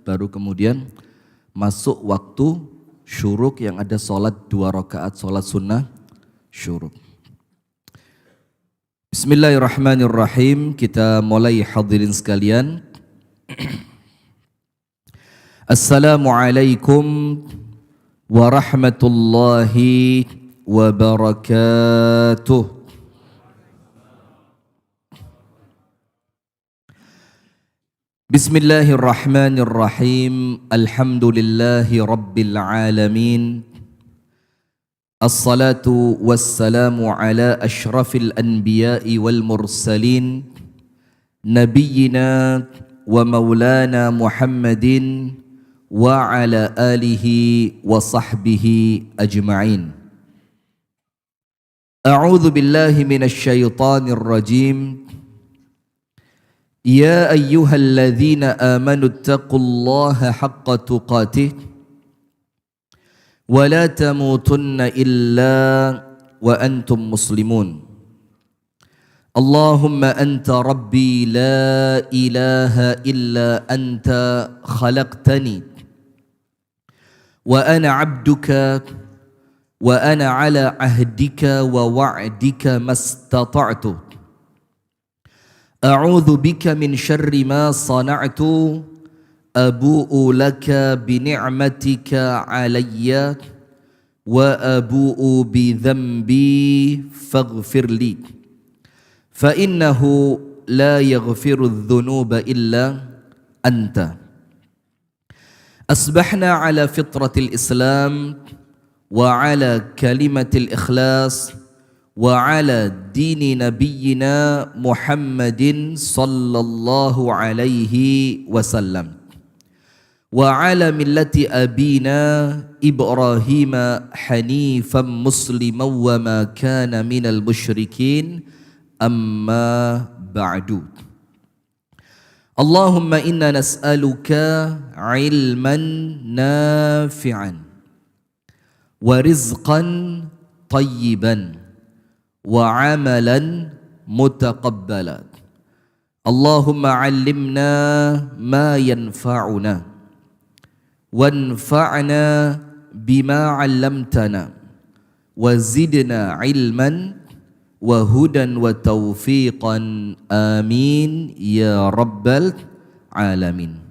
baru kemudian masuk waktu syuruk yang ada sholat 2 rakaat sholat sunnah syuruk. Bismillahirrahmanirrahim. Kita mulai hadirin sekalian. Assalamualaikum warahmatullahi wabarakatuh. Bismillahirrahmanirrahim. Alhamdulillahi rabbil alamin. Assalatu wassalamu ala ashrafil anbiya'i wal mursalin, nabiyyina wa maulana Muhammadin wa ala alihi wa sahbihi ajma'in. A'udzu billahi minasy syaithanir rajim. Ya ayyuhalladzina amanu taqullaha haqqa tuqatih wa la tamutunna illa wa antum muslimun. Allahumma anta rabbi la ilaha illa anta khalaqtani wa ana 'abduka wa ana 'ala 'ahdika wa wa'dika mastata'tu. A'udzu bika min syarri ma sana'tu, abu'u laka bi ni'matika 'alayya wa abu'u bi dhanbi faghfir li, fa innahu la yaghfiru adh-dhunuba illa anta. Asbahna 'ala fitratil Islam wa 'ala kalimatil ikhlas wa ala dini nabiyyina Muhammadin sallallahu alaihi wasallam wa ala millati abina Ibrahim hanifan musliman wa ma kana minal musyrikin, amma ba'du. Allahumma inna nas'aluka ilman nafi'an wa rizqan tayyiban wa amalan mutaqabbalan. Allahumma 'allimna ma yanfa'una wanfa'na bima 'allamtana wa zidna 'ilman wa hudan wa taufiqan, amin ya rabbal alamin.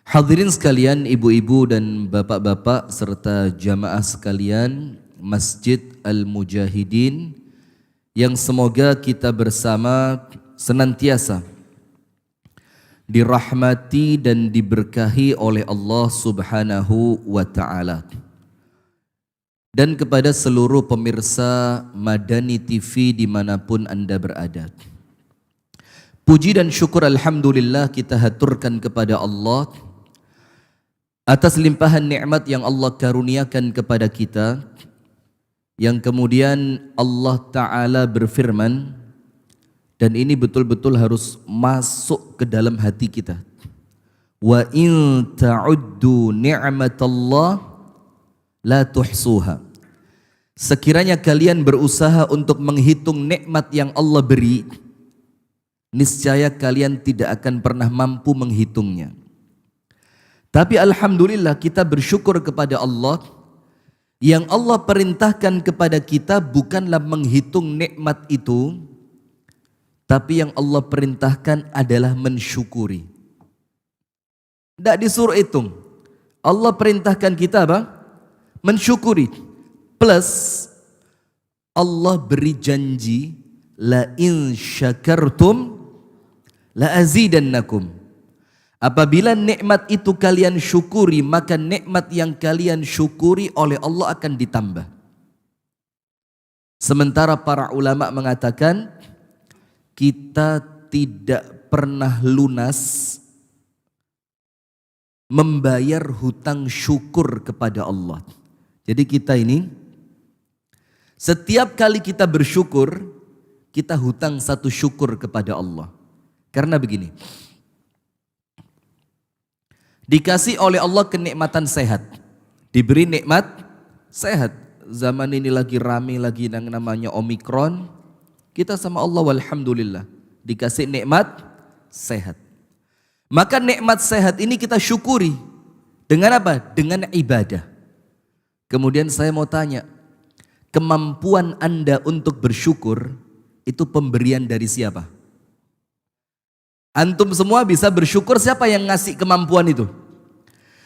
Hadirin sekalian, ibu-ibu dan bapak-bapak serta jamaah sekalian Masjid Al-Mujahidin, yang semoga kita bersama senantiasa dirahmati dan diberkahi oleh Allah Subhanahu wa ta'ala. Dan kepada seluruh pemirsa Madani TV dimanapun Anda berada, puji dan syukur alhamdulillah kita haturkan kepada Allah atas limpahan nikmat yang Allah karuniakan kepada kita, yang kemudian Allah Ta'ala berfirman, dan ini betul-betul harus masuk ke dalam hati kita. Wa in ta'uddu ni'matallah la tuhsuha. Sekiranya kalian berusaha untuk menghitung nikmat yang Allah beri, niscaya kalian tidak akan pernah mampu menghitungnya. Tapi alhamdulillah kita bersyukur kepada Allah. Yang Allah perintahkan kepada kita bukanlah menghitung nikmat itu, tapi yang Allah perintahkan adalah mensyukuri. Tidak disuruh hitung. Allah perintahkan kita apa? Mensyukuri. Plus Allah beri janji, la in syakartum la azidannakum. Apabila nikmat itu kalian syukuri, maka nikmat yang kalian syukuri oleh Allah akan ditambah. Sementara para ulama mengatakan, kita tidak pernah lunas membayar hutang syukur kepada Allah. Jadi kita ini, setiap kali kita bersyukur, kita hutang satu syukur kepada Allah. Karena begini, dikasih oleh Allah kenikmatan sehat, diberi nikmat sehat. Zaman ini lagi rame lagi yang namanya Omikron. Kita sama Allah walhamdulillah dikasih nikmat sehat. Maka nikmat sehat ini kita syukuri. Dengan apa? Dengan ibadah. Kemudian saya mau tanya, kemampuan Anda untuk bersyukur itu pemberian dari siapa? Antum semua bisa bersyukur, siapa yang ngasih kemampuan itu?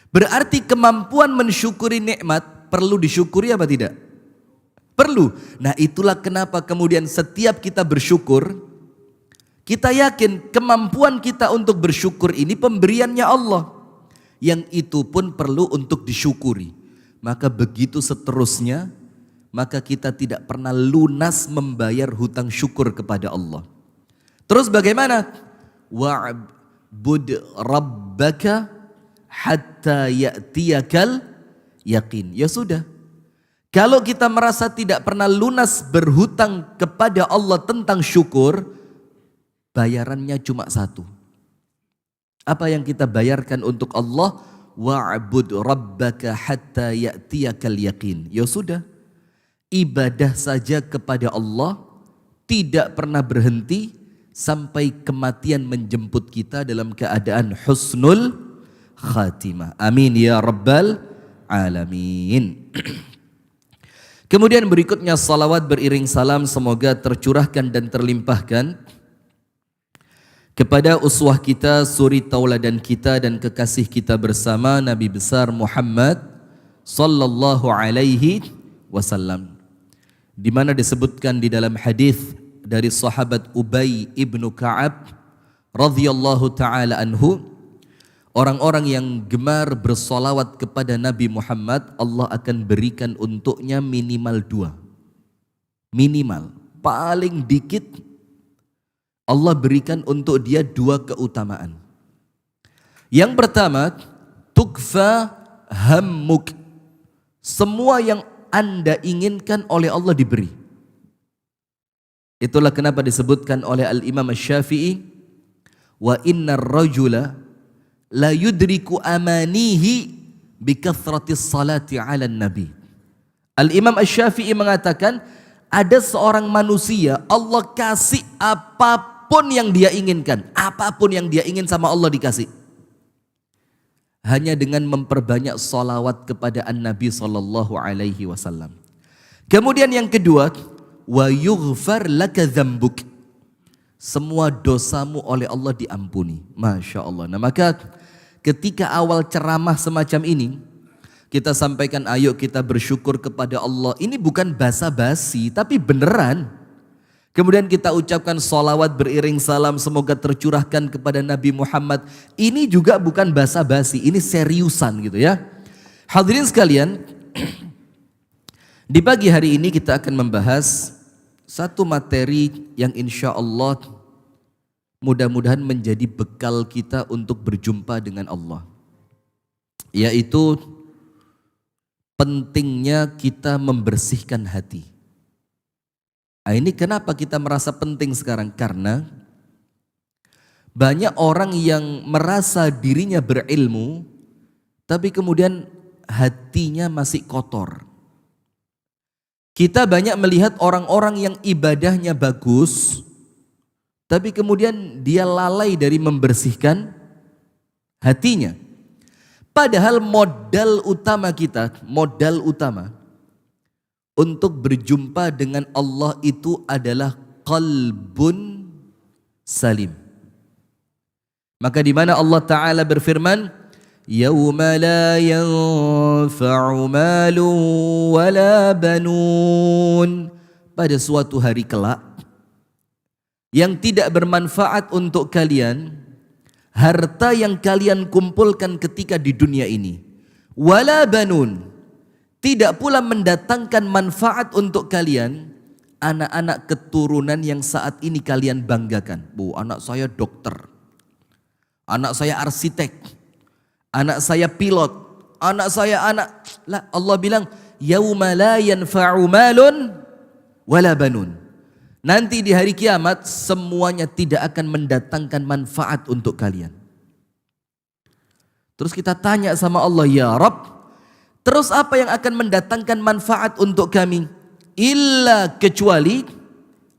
Berarti kemampuan mensyukuri nikmat perlu disyukuri apa tidak? Perlu. Nah itulah kenapa kemudian setiap kita bersyukur, kita yakin kemampuan kita untuk bersyukur ini pemberiannya Allah. Yang itu pun perlu untuk disyukuri. Maka begitu seterusnya, maka kita tidak pernah lunas membayar hutang syukur kepada Allah. Terus bagaimana? Wa'bud rabbaka hatta ya'tiyakal yakin. Ya sudah. Kalau kita merasa tidak pernah lunas berhutang kepada Allah tentang syukur, bayarannya cuma satu. Apa yang kita bayarkan untuk Allah? Wa'bud rabbaka hatta ya'tiyakal yakin. Ya sudah. Ibadah saja kepada Allah tidak pernah berhenti sampai kematian menjemput kita dalam keadaan husnul khatimah. Amin ya rabbal alamin. Kemudian berikutnya salawat beriring salam semoga tercurahkan dan terlimpahkan kepada uswah kita, suri tauladan kita dan kekasih kita bersama Nabi besar Muhammad sallallahu alaihi wasallam. Di mana disebutkan di dalam hadis dari sahabat Ubay ibnu Ka'ab radhiyallahu taala anhu, orang-orang yang gemar bersolawat kepada Nabi Muhammad, Allah akan berikan untuknya minimal 2. Minimal, paling dikit Allah berikan untuk dia 2 keutamaan. Yang pertama, tukfa hammuk. Semua yang Anda inginkan oleh Allah diberi. Itulah kenapa disebutkan oleh Al-Imam Asy-Syafi'i, wa innar rajula la yudriku amanihi bikathratis salati 'alan nabi. Al-Imam Asy-Syafi'i mengatakan, ada seorang manusia Allah kasih apapun yang dia inginkan, apapun yang dia ingin sama Allah dikasih. Hanya dengan memperbanyak salawat kepada An-Nabi sallallahu alaihi wasallam. Kemudian yang kedua, wa yughfar laka dzambuk. Semua dosamu oleh Allah diampuni. Masya Allah. Nah maka ketika awal ceramah semacam ini, kita sampaikan ayo kita bersyukur kepada Allah. Ini bukan basa-basi tapi beneran. Kemudian kita ucapkan sholawat beriring salam semoga tercurahkan kepada Nabi Muhammad. Ini juga bukan basa-basi, ini seriusan gitu ya. Hadirin sekalian, di pagi hari ini kita akan membahas satu materi yang insya Allah mudah-mudahan menjadi bekal kita untuk berjumpa dengan Allah. Yaitu pentingnya kita membersihkan hati. Nah, ini kenapa kita merasa penting sekarang? Karena banyak orang yang merasa dirinya berilmu, tapi kemudian hatinya masih kotor. Kita banyak melihat orang-orang yang ibadahnya bagus, tapi kemudian dia lalai dari membersihkan hatinya. Padahal modal utama kita, modal utama untuk berjumpa dengan Allah itu adalah qalbun salim. Maka di mana Allah Ta'ala berfirman, yauma la yanfa'u malun wala banun. Pada suatu hari kelak yang tidak bermanfaat untuk kalian harta yang kalian kumpulkan ketika di dunia ini, wala banun, tidak pula mendatangkan manfaat untuk kalian anak-anak keturunan yang saat ini kalian banggakan. Bu, anak saya dokter, anak saya arsitek, anak saya pilot, anak saya anak. Lah, Allah bilang yauma la yanfa'u malun wala banun. Nanti di hari kiamat semuanya tidak akan mendatangkan manfaat untuk kalian. Terus kita tanya sama Allah, ya Rabb, terus apa yang akan mendatangkan manfaat untuk kami? Illa kecuali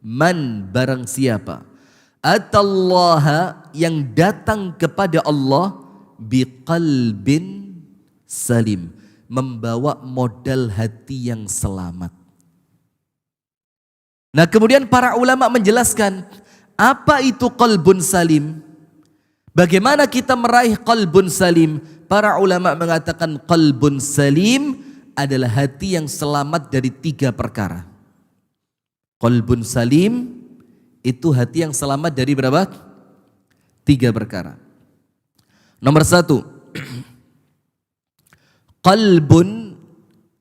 man barang siapa Atallaha, yang datang kepada Allah, biqalbin salim, membawa modal hati yang selamat. Nah, kemudian para ulama menjelaskan apa itu qalbun salim. Bagaimana kita meraih qalbun salim? Para ulama mengatakan qalbun salim adalah hati yang selamat dari 3 perkara. Qalbun salim itu hati yang selamat dari berapa? 3 perkara. Nomor 1, qalbun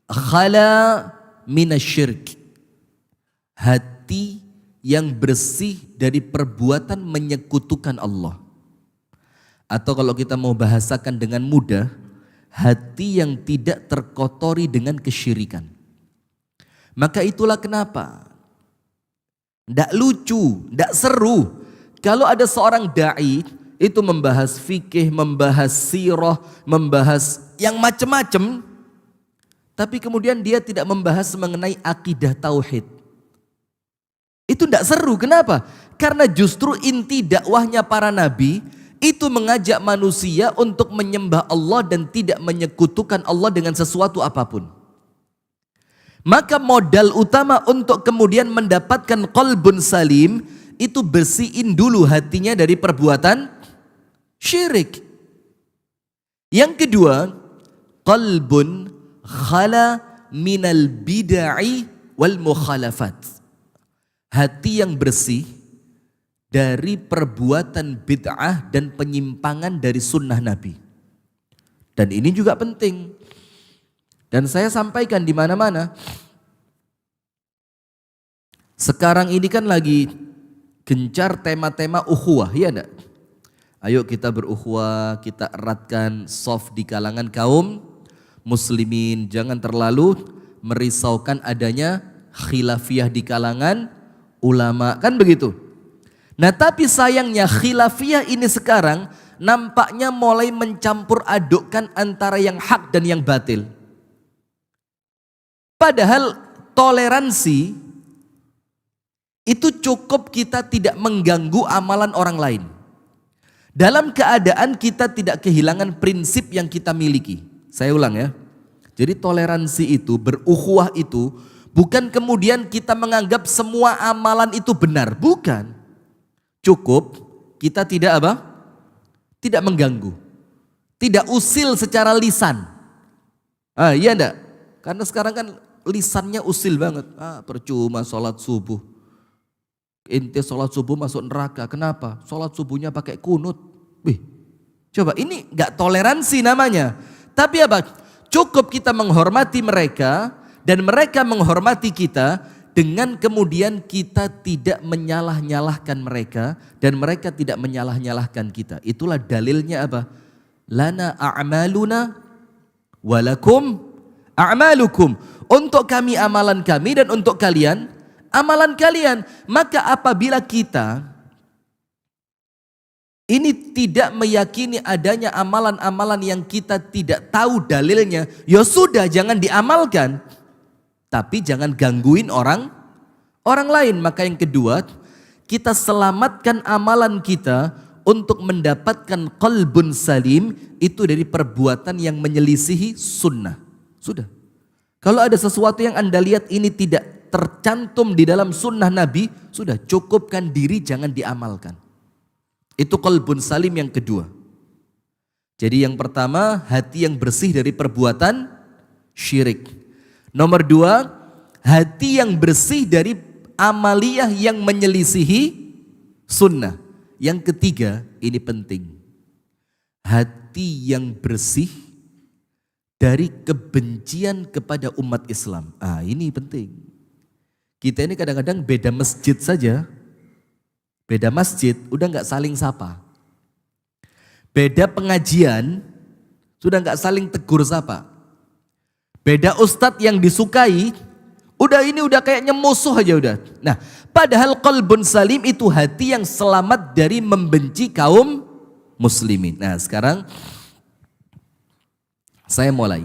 khala minasyirk, hati yang bersih dari perbuatan menyekutukan Allah. Atau kalau kita mau bahasakan dengan mudah, hati yang tidak terkotori dengan kesyirikan. Maka itulah kenapa tidak lucu, tidak seru kalau ada seorang da'i itu membahas fikih, membahas sirah, membahas yang macam-macam, tapi kemudian dia tidak membahas mengenai akidah tauhid. Itu tidak seru. Kenapa? Karena justru inti dakwahnya para nabi itu mengajak manusia untuk menyembah Allah dan tidak menyekutukan Allah dengan sesuatu apapun. Maka modal utama untuk kemudian mendapatkan qalbun salim itu bersihin dulu hatinya dari perbuatan syirik. Yang kedua, qalbun khala minal bid'ai wal mukhalafat, hati yang bersih dari perbuatan bid'ah dan penyimpangan dari sunnah Nabi. Dan ini juga penting. Dan saya sampaikan di mana-mana. Sekarang ini kan lagi gencar tema-tema ukhuwah, ya enggak? Ayo kita berukhuwah, kita eratkan soft di kalangan kaum muslimin. Jangan terlalu merisaukan adanya khilafiyah di kalangan ulama, kan begitu. Nah, tapi sayangnya khilafiyah ini sekarang nampaknya mulai mencampur adukkan antara yang hak dan yang batil. Padahal toleransi itu cukup kita tidak mengganggu amalan orang lain. Dalam keadaan kita tidak kehilangan prinsip yang kita miliki. Saya ulang ya. Jadi toleransi itu, berukhuwah itu bukan kemudian kita menganggap semua amalan itu benar. Bukan. Cukup kita tidak apa? Tidak mengganggu. Tidak usil secara lisan. Iya enggak? Karena sekarang kan lisannya usil banget. Percuma sholat subuh. Inti sholat subuh masuk neraka. Kenapa? Sholat subuhnya pakai kunut. Wih, coba ini enggak toleransi namanya. Tapi apa? Cukup kita menghormati mereka dan mereka menghormati kita dengan kemudian kita tidak menyalah-nyalahkan mereka dan mereka tidak menyalah-nyalahkan kita. Itulah dalilnya apa? Lana a'maluna walakum a'malukum. Untuk kami amalan kami dan untuk kalian amalan kalian. Maka apabila kita ini tidak meyakini adanya amalan-amalan yang kita tidak tahu dalilnya, ya sudah jangan diamalkan. Tapi jangan gangguin orang lain. Maka yang kedua, kita selamatkan amalan kita untuk mendapatkan qalbun salim itu dari perbuatan yang menyelisihi sunnah. Sudah. Kalau ada sesuatu yang Anda lihat ini tidak tercantum di dalam sunnah Nabi, sudah cukupkan diri, jangan diamalkan. Itu qalbun salim yang kedua. Jadi yang pertama, hati yang bersih dari perbuatan syirik. Nomor 2, hati yang bersih dari amaliyah yang menyelisihi sunnah. Yang ketiga, ini penting. Hati yang bersih dari kebencian kepada umat Islam. Ini penting. Kita ini kadang-kadang beda masjid saja. Beda masjid, udah gak saling sapa. Beda pengajian, sudah gak saling tegur sapa. Beda ustadz yang disukai, udah kayaknya musuh aja udah. Nah, padahal qalbun salim itu hati yang selamat dari membenci kaum muslimin. Nah, sekarang saya mulai.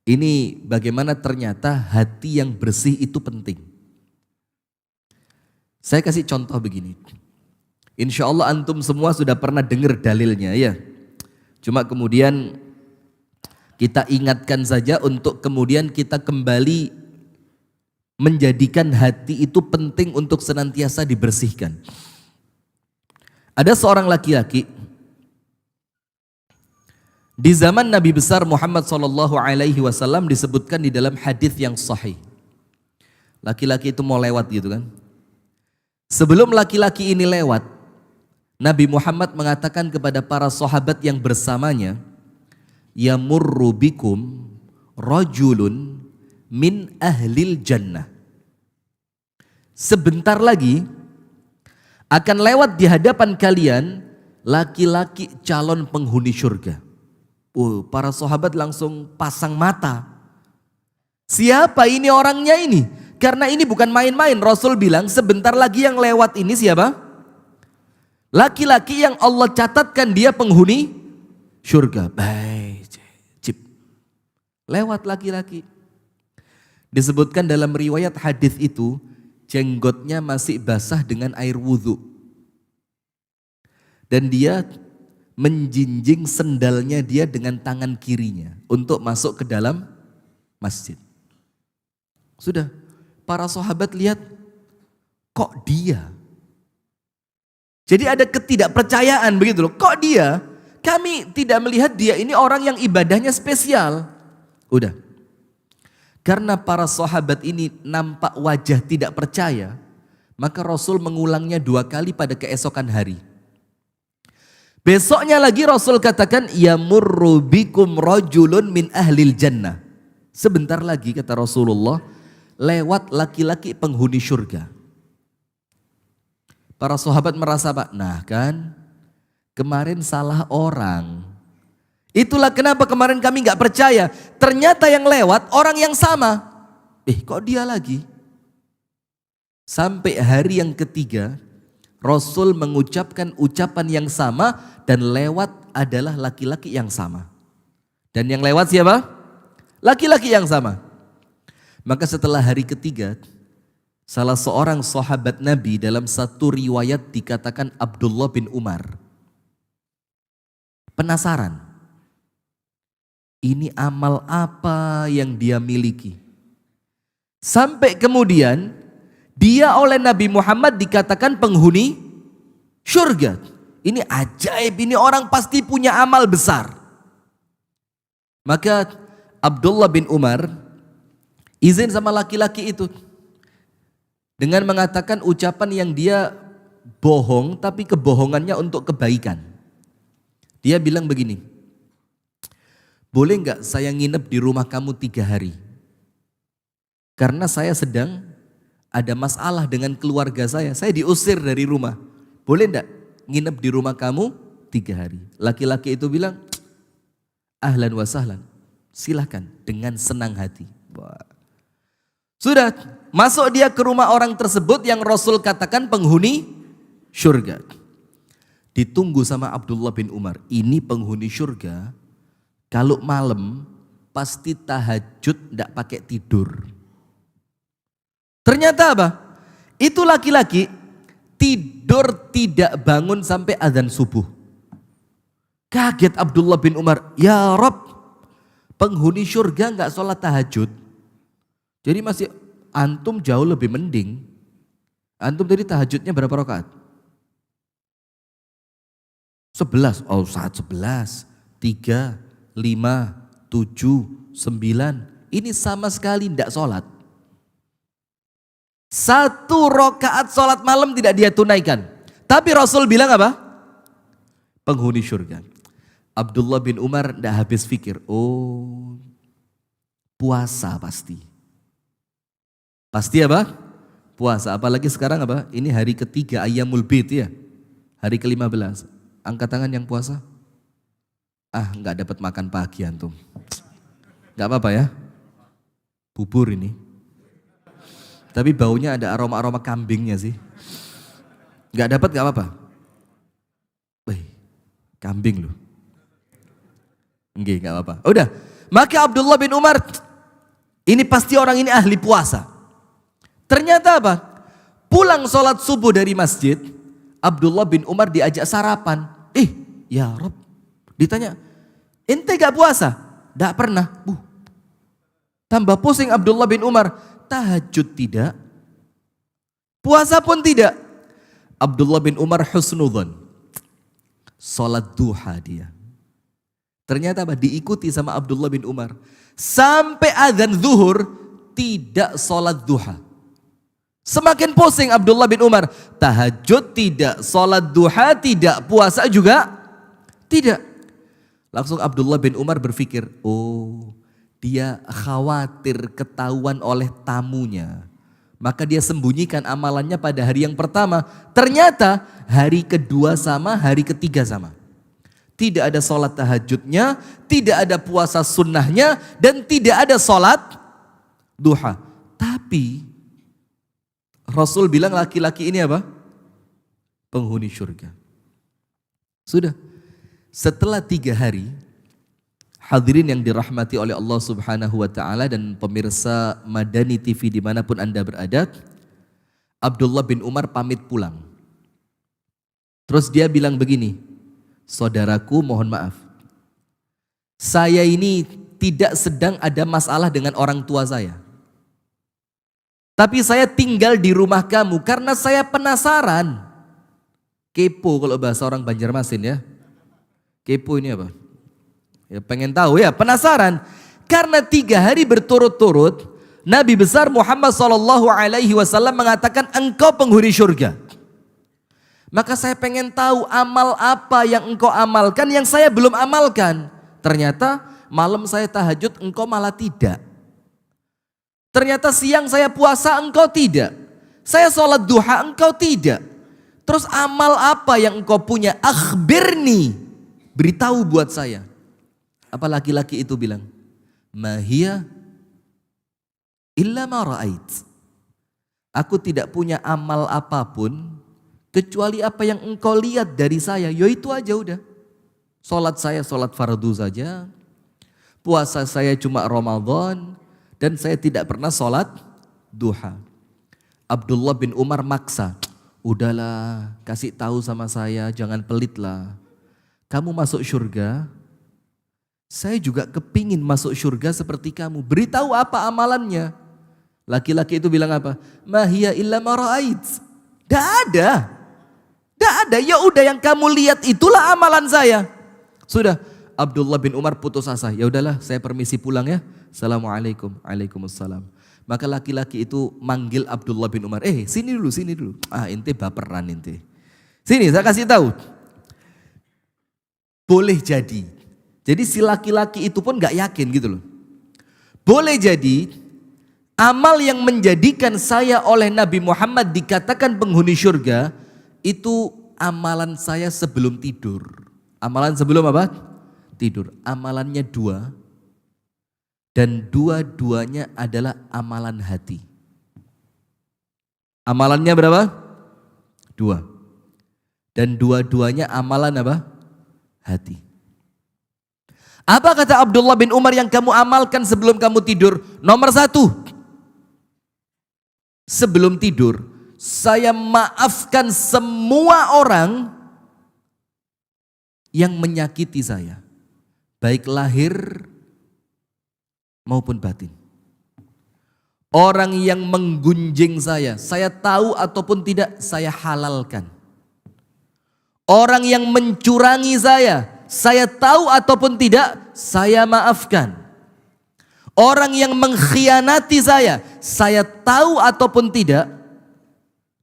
Ini bagaimana ternyata hati yang bersih itu penting. Saya kasih contoh begini. Insya Allah antum semua sudah pernah dengar dalilnya ya. Cuma kemudian kita ingatkan saja untuk kemudian kita kembali menjadikan hati itu penting untuk senantiasa dibersihkan. Ada seorang laki-laki di zaman Nabi besar Muhammad SAW disebutkan di dalam hadis yang sahih. Laki-laki itu mau lewat gitu kan. Sebelum laki-laki ini lewat, Nabi Muhammad mengatakan kepada para sahabat yang bersamanya, yamurru bikum rajulun min ahlil jannah. Sebentar lagi akan lewat di hadapan kalian laki-laki calon penghuni surga. Para sahabat langsung pasang mata. Siapa ini orangnya ini? Karena ini bukan main-main. Rasul bilang sebentar lagi yang lewat ini siapa? Laki-laki yang Allah catatkan dia penghuni surga. Baik, cip. Lewat laki-laki. Disebutkan dalam riwayat hadis itu, jenggotnya masih basah dengan air wudhu. Dan dia menjinjing sendalnya dia dengan tangan kirinya untuk masuk ke dalam masjid. Sudah, para sahabat lihat, kok dia? Jadi ada ketidakpercayaan begitu loh. Kok dia? Kami tidak melihat dia ini orang yang ibadahnya spesial. Udah. Karena para sahabat ini nampak wajah tidak percaya, maka Rasul mengulangnya 2 kali pada keesokan hari. Besoknya lagi Rasul katakan, yamurru bikum rajulun min ahlil jannah. Sebentar lagi kata Rasulullah, lewat laki-laki penghuni surga. Para sahabat merasa, Pak, nah kan kemarin salah orang. Itulah kenapa kemarin kami gak percaya. Ternyata yang lewat orang yang sama. Kok dia lagi? Sampai hari yang ketiga, Rasul mengucapkan ucapan yang sama dan lewat adalah laki-laki yang sama. Dan yang lewat siapa? Laki-laki yang sama. Maka setelah hari ketiga, salah seorang sahabat Nabi dalam satu riwayat dikatakan Abdullah bin Umar. Penasaran. Ini amal apa yang dia miliki? Sampai kemudian dia oleh Nabi Muhammad dikatakan penghuni surga. Ini ajaib, ini orang pasti punya amal besar. Maka Abdullah bin Umar izin sama laki-laki itu dengan mengatakan ucapan yang dia bohong tapi kebohongannya untuk kebaikan. Dia bilang begini, boleh gak saya nginep di rumah kamu 3 hari? Karena saya sedang ada masalah dengan keluarga saya diusir dari rumah. Boleh enggak nginep di rumah kamu 3 hari? Laki-laki itu bilang, ahlan wa sahlan, silahkan dengan senang hati. Wah. Sudah, masuk dia ke rumah orang tersebut yang Rasul katakan penghuni surga. Ditunggu sama Abdullah bin Umar, ini penghuni surga, kalau malam pasti tahajud enggak pakai tidur. Ternyata apa? Itu laki-laki tidur tidak bangun sampai azan subuh. Kaget Abdullah bin Umar, ya Rob, penghuni surga enggak sholat tahajud. Jadi masih antum jauh lebih mending. Antum tadi tahajudnya berapa rakaat? 11, oh saat 11, 3, 5, 7, 9. Ini sama sekali enggak sholat. 1 rakaat sholat malam tidak dia tunaikan. Tapi Rasul bilang apa? Penghuni surga. Abdullah bin Umar tidak habis pikir. Oh, puasa pasti. Pasti apa? Puasa. Apalagi sekarang apa? Ini hari ketiga Ayyamul Bid ya. Hari ke-15. Angkat tangan yang puasa. Nggak dapat makan pagi antum. Nggak apa-apa ya. Bubur ini. Tapi baunya ada aroma-aroma kambingnya sih. Gak dapat gak apa-apa. Kambing loh. Enggak, gak apa-apa. Udah. Maka Abdullah bin Umar, ini pasti orang ini ahli puasa. Ternyata apa? Pulang sholat subuh dari masjid, Abdullah bin Umar diajak sarapan. Ya Rob, ditanya, ente gak puasa? Gak pernah. Tambah pusing Abdullah bin Umar, tahajud tidak, puasa pun tidak. Abdullah bin Umar husnudzon, sholat duha dia. Ternyata apa? Diikuti sama Abdullah bin Umar. Sampai azan zuhur tidak sholat duha. Semakin pusing Abdullah bin Umar. Tahajud tidak, sholat duha tidak, puasa juga tidak. Langsung Abdullah bin Umar berpikir, dia khawatir ketahuan oleh tamunya. Maka dia sembunyikan amalannya pada hari yang pertama. Ternyata hari kedua sama, hari ketiga sama. Tidak ada sholat tahajudnya, tidak ada puasa sunnahnya, dan tidak ada sholat duha. Tapi Rasul bilang laki-laki ini apa? Penghuni surga. Sudah. Setelah 3 hari, hadirin yang dirahmati oleh Allah Subhanahu wa ta'ala dan pemirsa Madani TV dimanapun Anda berada, Abdullah bin Umar pamit pulang. Terus dia bilang begini, saudaraku mohon maaf, saya ini tidak sedang ada masalah dengan orang tua saya. Tapi saya tinggal di rumah kamu karena saya penasaran. Kepo kalau bahasa orang Banjarmasin ya. Kepo ini apa? Ya pengen tahu ya, penasaran. Karena 3 hari berturut-turut Nabi besar Muhammad SAW mengatakan engkau penghuni surga. Maka saya pengen tahu amal apa yang engkau amalkan yang saya belum amalkan. Ternyata malam saya tahajud engkau malah tidak. Ternyata siang saya puasa engkau tidak. Saya sholat duha engkau tidak. Terus amal apa yang engkau punya? Akhbirni. Beritahu buat saya. Apa laki-laki itu bilang? Mahia illa ma ra'ait. Aku tidak punya amal apapun kecuali apa yang engkau lihat dari saya. Ya itu aja udah. Sholat saya sholat fardu saja. Puasa saya cuma Ramadan. Dan saya tidak pernah sholat duha. Abdullah bin Umar maksa. Udahlah kasih tahu sama saya, jangan pelit lah. Kamu masuk surga, saya juga kepingin masuk surga seperti kamu. Beritahu apa amalannya. Laki-laki itu bilang apa? Mahia illa ma ra'ait. Gak ada. Gak ada. Ya udah yang kamu lihat itulah amalan saya. Sudah. Abdullah bin Umar putus asa. Ya udahlah saya permisi pulang ya. Assalamualaikum. Waalaikumsalam. Maka laki-laki itu manggil Abdullah bin Umar. Sini dulu, sini dulu. Ente baperan ente. Sini saya kasih tahu. Boleh jadi. Jadi si laki-laki itu pun gak yakin gitu loh. Boleh jadi amal yang menjadikan saya oleh Nabi Muhammad dikatakan penghuni surga itu amalan saya sebelum tidur. Amalan sebelum apa? Tidur. Amalannya 2 dan dua-duanya adalah amalan hati. Amalannya berapa? 2. Dan dua-duanya amalan apa? Hati. Apa kata Abdullah bin Umar yang kamu amalkan sebelum kamu tidur? Nomor 1. Sebelum tidur, saya maafkan semua orang yang menyakiti saya. Baik lahir maupun batin. Orang yang menggunjing saya tahu ataupun tidak, saya halalkan. Orang yang mencurangi saya tahu ataupun tidak, saya maafkan. Orang yang mengkhianati saya tahu ataupun tidak,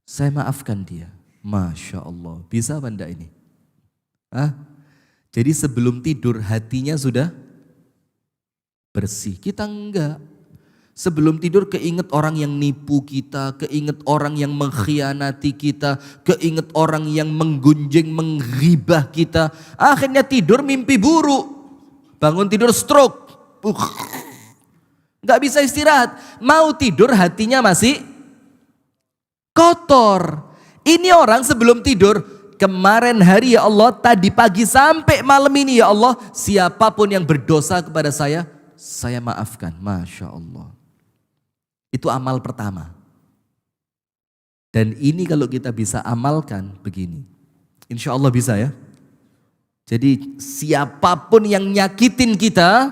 saya maafkan dia. Masya Allah, bisa apa enggak ini? Jadi sebelum tidur hatinya sudah bersih, kita enggak. Sebelum tidur keinget orang yang nipu kita, keinget orang yang mengkhianati kita, keinget orang yang menggunjing, menghibah kita. Akhirnya tidur mimpi buruk, bangun tidur stroke. Gak bisa istirahat, mau tidur hatinya masih kotor. Ini orang sebelum tidur, kemarin hari ya Allah, tadi pagi sampai malam ini ya Allah, siapapun yang berdosa kepada saya maafkan. Masya Allah. Itu amal pertama. Dan ini kalau kita bisa amalkan begini. Insya Allah bisa ya. Jadi siapapun yang nyakitin kita,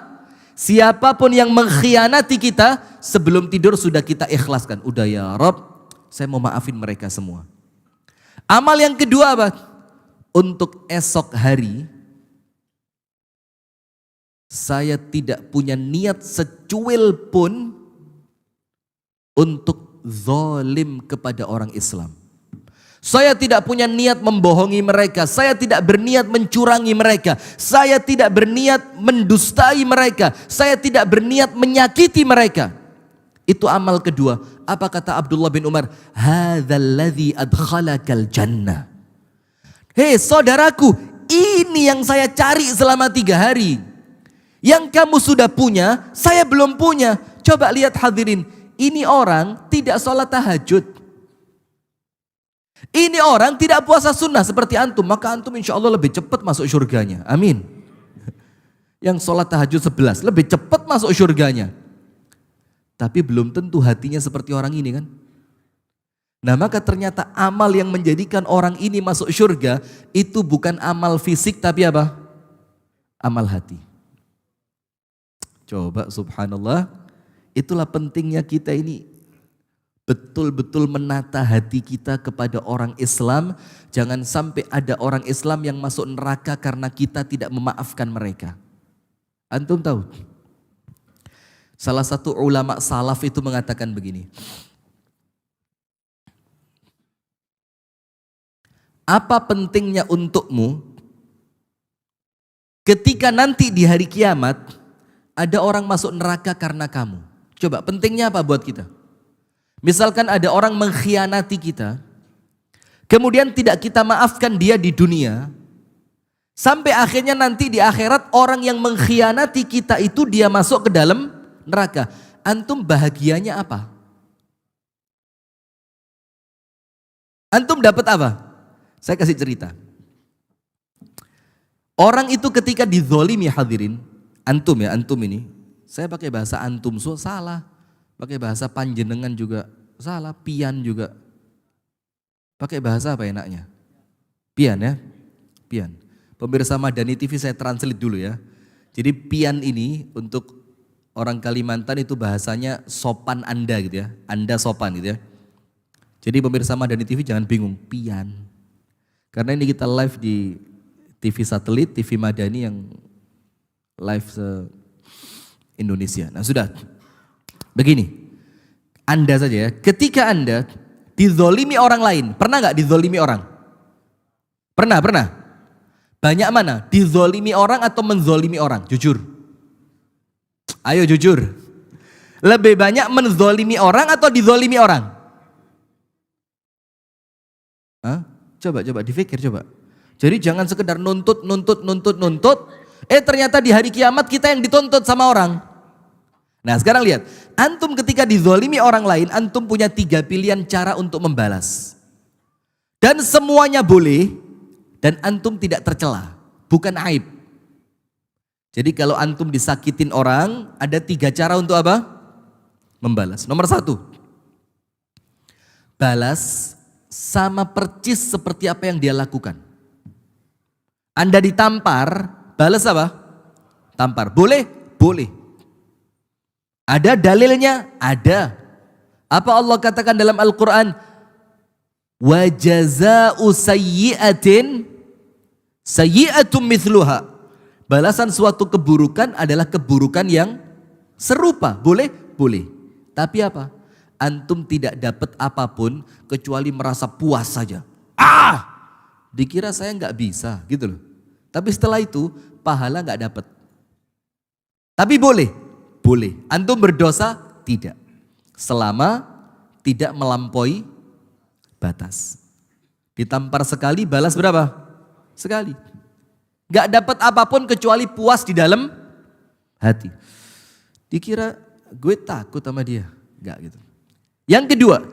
siapapun yang mengkhianati kita, sebelum tidur sudah kita ikhlaskan. Udah ya Rob, saya mau maafin mereka semua. Amal yang kedua apa? Untuk esok hari, saya tidak punya niat secuil pun untuk zalim kepada orang Islam. Saya tidak punya niat membohongi mereka. Saya tidak berniat mencurangi mereka. Saya tidak berniat mendustai mereka. Saya tidak berniat menyakiti mereka. Itu amal kedua. Apa kata Abdullah bin Umar? Hadzal ladzi adkhalakal jannah. Hei saudaraku, ini yang saya cari selama 3 hari. Yang kamu sudah punya, saya belum punya. Coba lihat hadirin, ini orang tidak sholat tahajud. Ini orang tidak puasa sunnah seperti antum, maka antum insya Allah lebih cepat masuk surganya. Amin. Yang sholat tahajud 11 lebih cepat masuk surganya. Tapi belum tentu hatinya seperti orang ini kan. Nah maka ternyata amal yang menjadikan orang ini masuk surga itu bukan amal fisik tapi apa? Amal hati. Coba subhanallah, itulah pentingnya kita ini betul-betul menata hati kita kepada orang Islam. Jangan sampai ada orang Islam yang masuk neraka karena kita tidak memaafkan mereka. Antum tahu? Salah satu ulama salaf itu mengatakan begini. Apa pentingnya untukmu ketika nanti di hari kiamat ada orang masuk neraka karena kamu? Coba pentingnya apa buat kita? Misalkan ada orang mengkhianati kita, kemudian tidak kita maafkan dia di dunia, sampai akhirnya nanti di akhirat orang yang mengkhianati kita itu dia masuk ke dalam neraka. Antum bahagianya apa? Antum dapat apa? Saya kasih cerita. Orang itu ketika dizolimi hadirin, antum ya, antum ini, saya pakai bahasa antum, so salah. Pakai bahasa panjenengan juga salah, pian juga. Pakai bahasa apa enaknya? Pian ya, pian. Pemirsa Madani TV saya translate dulu ya. Jadi pian ini untuk orang Kalimantan itu bahasanya sopan Anda gitu ya. Anda sopan gitu ya. Jadi pemirsa Madani TV jangan bingung, pian. Karena ini kita live di TV satelit, TV Madani yang live se-Indonesia. Nah sudah. Begini, Anda saja ya, ketika Anda dizolimi orang lain, pernah gak dizolimi orang? Pernah? Banyak mana? Dizolimi orang atau menzolimi orang? Jujur. Ayo jujur. Lebih banyak menzolimi orang atau dizolimi orang? Hah? Coba dipikir coba. Jadi jangan sekedar nuntut. Ternyata di hari kiamat kita yang dituntut sama orang. Nah sekarang lihat, antum ketika dizolimi orang lain, antum punya 3 pilihan cara untuk membalas. Dan semuanya boleh, dan antum tidak tercela, bukan aib. Jadi kalau antum disakitin orang, ada 3 cara untuk apa? Membalas. Nomor 1, balas sama percis seperti apa yang dia lakukan. Anda ditampar, balas apa? Tampar. Boleh? Boleh. Ada dalilnya? Ada. Apa Allah katakan dalam Al-Quran? Wa jaza'u sayyi'atin sayyi'atum mithluha. Balasan suatu keburukan adalah keburukan yang serupa. Boleh? Boleh. Tapi apa? Antum tidak dapat apapun kecuali merasa puas saja. Dikira saya nggak bisa gitu loh. Tapi setelah itu pahala nggak dapat. Tapi boleh. Boleh. Antum berdosa? Tidak. Selama tidak melampaui batas. Ditampar sekali, balas berapa? Sekali. Gak dapat apapun kecuali puas di dalam hati. Dikira gue takut sama dia. Gak gitu. Yang kedua,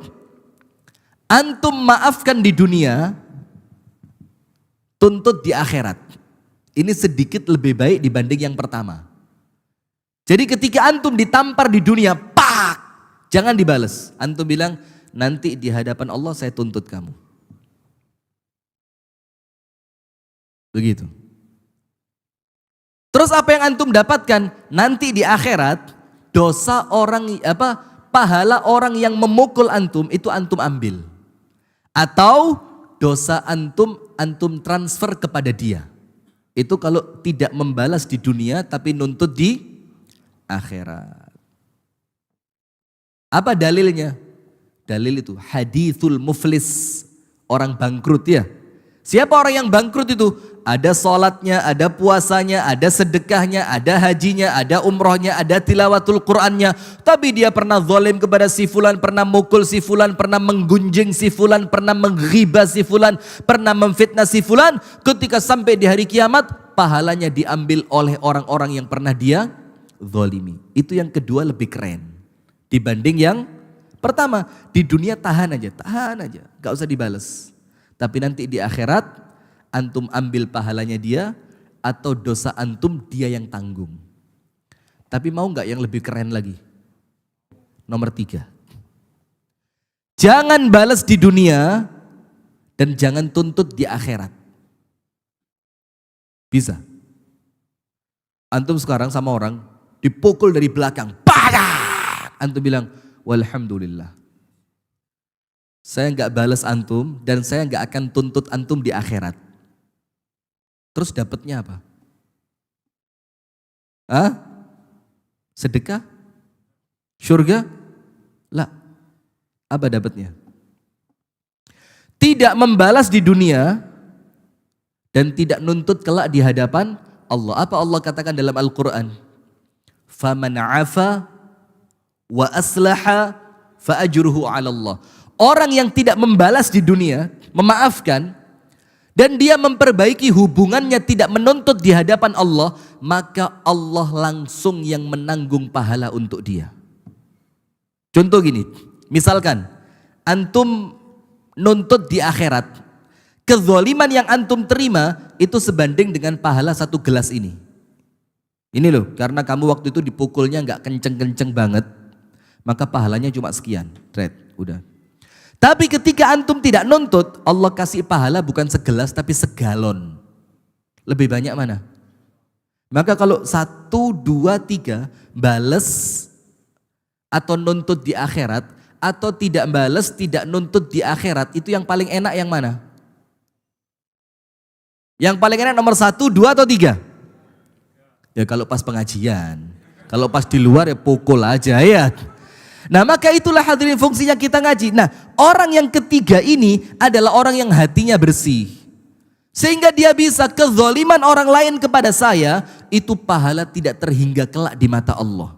antum maafkan di dunia, tuntut di akhirat. Ini sedikit lebih baik dibanding yang pertama. Jadi ketika antum ditampar di dunia, pak, jangan dibales. Antum bilang, nanti di hadapan Allah saya tuntut kamu. Begitu. Terus apa yang antum dapatkan? Nanti di akhirat dosa orang pahala orang yang memukul antum itu antum ambil. Atau dosa antum transfer kepada dia. Itu kalau tidak membalas di dunia tapi nuntut di akhirat. Apa dalilnya? Dalil itu hadithul muflis, orang bangkrut ya. Siapa orang yang bangkrut itu? Ada sholatnya, ada puasanya, ada sedekahnya, ada hajinya, ada umrohnya, ada tilawatul Qur'annya. Tapi dia pernah zalim kepada si fulan, pernah mukul si fulan, pernah menggunjing si fulan, pernah menghibah si fulan, pernah memfitnah si fulan. Ketika sampai di hari kiamat, pahalanya diambil oleh orang-orang yang pernah dia zalimi. Itu yang kedua lebih keren dibanding yang pertama. Di dunia tahan aja, gak usah dibales. Tapi nanti di akhirat antum ambil pahalanya dia atau dosa antum dia yang tanggung. Tapi mau gak yang lebih keren lagi? Nomor 3. Jangan balas di dunia dan jangan tuntut di akhirat. Bisa. Antum sekarang sama orang dipukul dari belakang. Pagang! Antum bilang, walhamdulillah. Saya nggak balas antum dan saya nggak akan tuntut antum di akhirat. Terus dapatnya apa? Hah? Sedekah? Surga? Lah. Apa dapatnya? Tidak membalas di dunia dan tidak nuntut kelak di hadapan Allah. Apa Allah katakan dalam Al-Quran? Faman 'afa wa aslaha fa ajruhu 'ala Allah. Orang yang tidak membalas di dunia, memaafkan, dan dia memperbaiki hubungannya tidak menuntut di hadapan Allah, maka Allah langsung yang menanggung pahala untuk dia. Contoh gini, misalkan antum nuntut di akhirat, kezaliman yang antum terima itu sebanding dengan pahala 1 gelas ini. Ini loh, karena kamu waktu itu dipukulnya nggak kenceng-kenceng banget, maka pahalanya cuma sekian, udah. Tapi ketika antum tidak nuntut, Allah kasih pahala bukan segelas tapi segalon. Lebih banyak mana? Maka kalau 1, 2, 3 bales atau nuntut di akhirat, atau tidak bales, tidak nuntut di akhirat, itu yang paling enak yang mana? Yang paling enak nomor 1, 2 atau 3? Ya kalau pas pengajian, kalau pas di luar ya pukul aja ya. Nah maka itulah hadirin fungsinya kita ngaji. Nah orang yang ketiga ini adalah orang yang hatinya bersih. Sehingga dia bisa kezaliman orang lain kepada saya, itu pahala tidak terhingga kelak di mata Allah.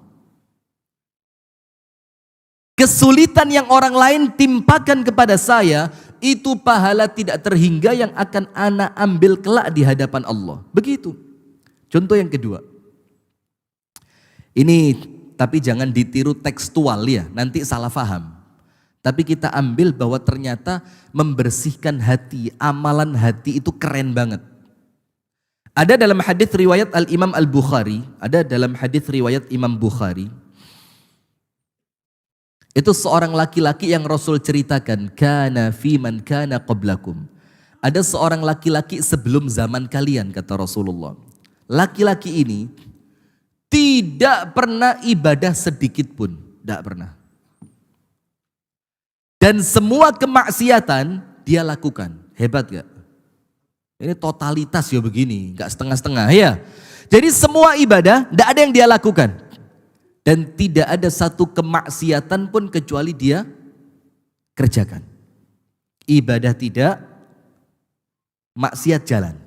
Kesulitan yang orang lain timpakan kepada saya, itu pahala tidak terhingga yang akan ana ambil kelak di hadapan Allah. Begitu. Contoh yang kedua. Ini tapi jangan ditiru tekstual ya, nanti salah faham. Tapi kita ambil bahwa ternyata membersihkan hati, amalan hati itu keren banget. Ada dalam hadis riwayat Al-Imam Al-Bukhari, ada dalam hadis riwayat Imam Bukhari. Itu seorang laki-laki yang Rasul ceritakan, kana fi man kana qablakum. Ada seorang laki-laki sebelum zaman kalian, kata Rasulullah. Laki-laki ini tidak pernah ibadah sedikit pun, tidak pernah. Dan semua kemaksiatan dia lakukan. Hebat gak? Ini totalitas ya begini, gak setengah-setengah ya. Jadi semua ibadah tidak ada yang dia lakukan. Dan tidak ada satu kemaksiatan pun kecuali dia kerjakan. Ibadah tidak, maksiat jalan.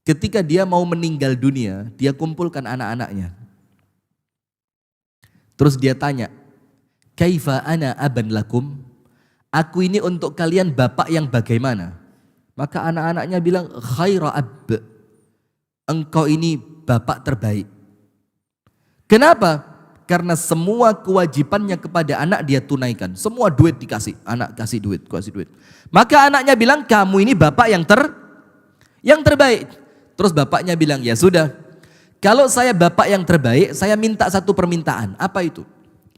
Ketika dia mau meninggal dunia, dia kumpulkan anak-anaknya. Terus dia tanya, kaifa ana aban lakum? Aku ini untuk kalian bapak yang bagaimana? Maka anak-anaknya bilang, khaira ab. Engkau ini bapak terbaik. Kenapa? Karena semua kewajibannya kepada anak dia tunaikan. Semua duit dikasih, anak kasih duit. Maka anaknya bilang, kamu ini bapak yang terbaik. Terus bapaknya bilang, ya sudah, kalau saya bapak yang terbaik, saya minta satu permintaan. Apa itu?